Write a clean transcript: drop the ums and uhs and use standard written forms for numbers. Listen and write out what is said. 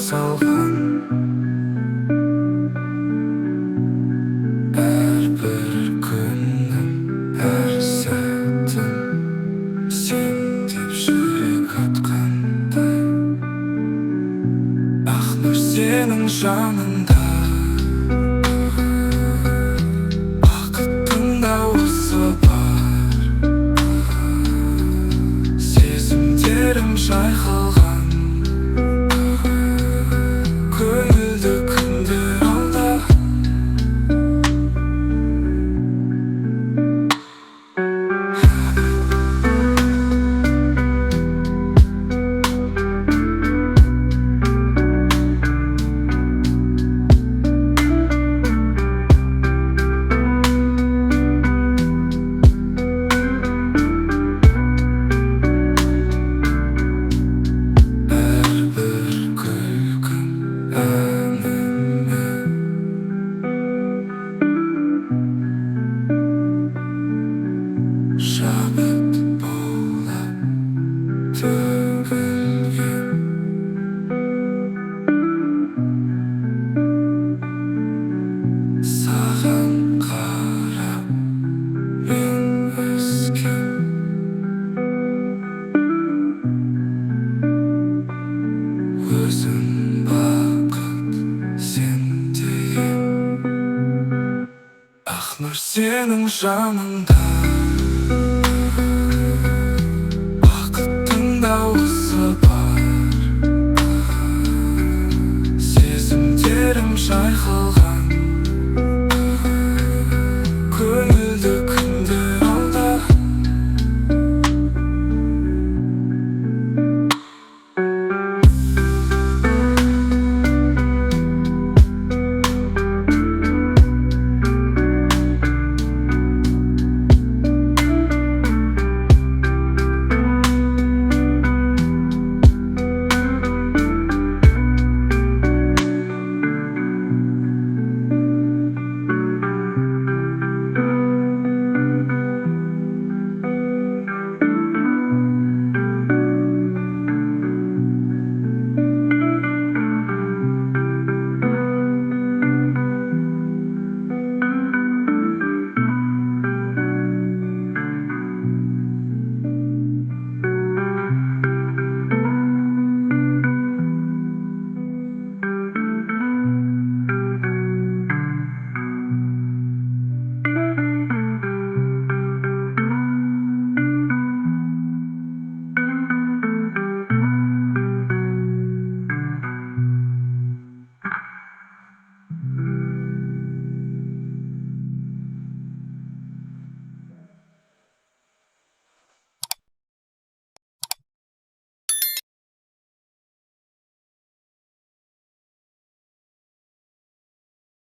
салған. Әрбір күнім, әр сәтім сен деп жүрек атқандай. Ақнұр сенің жаныңда, бақыттың дауысы бар. Сезімдерім жайқалған, көңілді күндер алда. Шабыт болып төгілген, саған қарап мен өскен. Өзің бақыт, сен деген. Ақнұр сенің жаныңда, бақыттың дауысы бар. Сезімдерім жайқалған,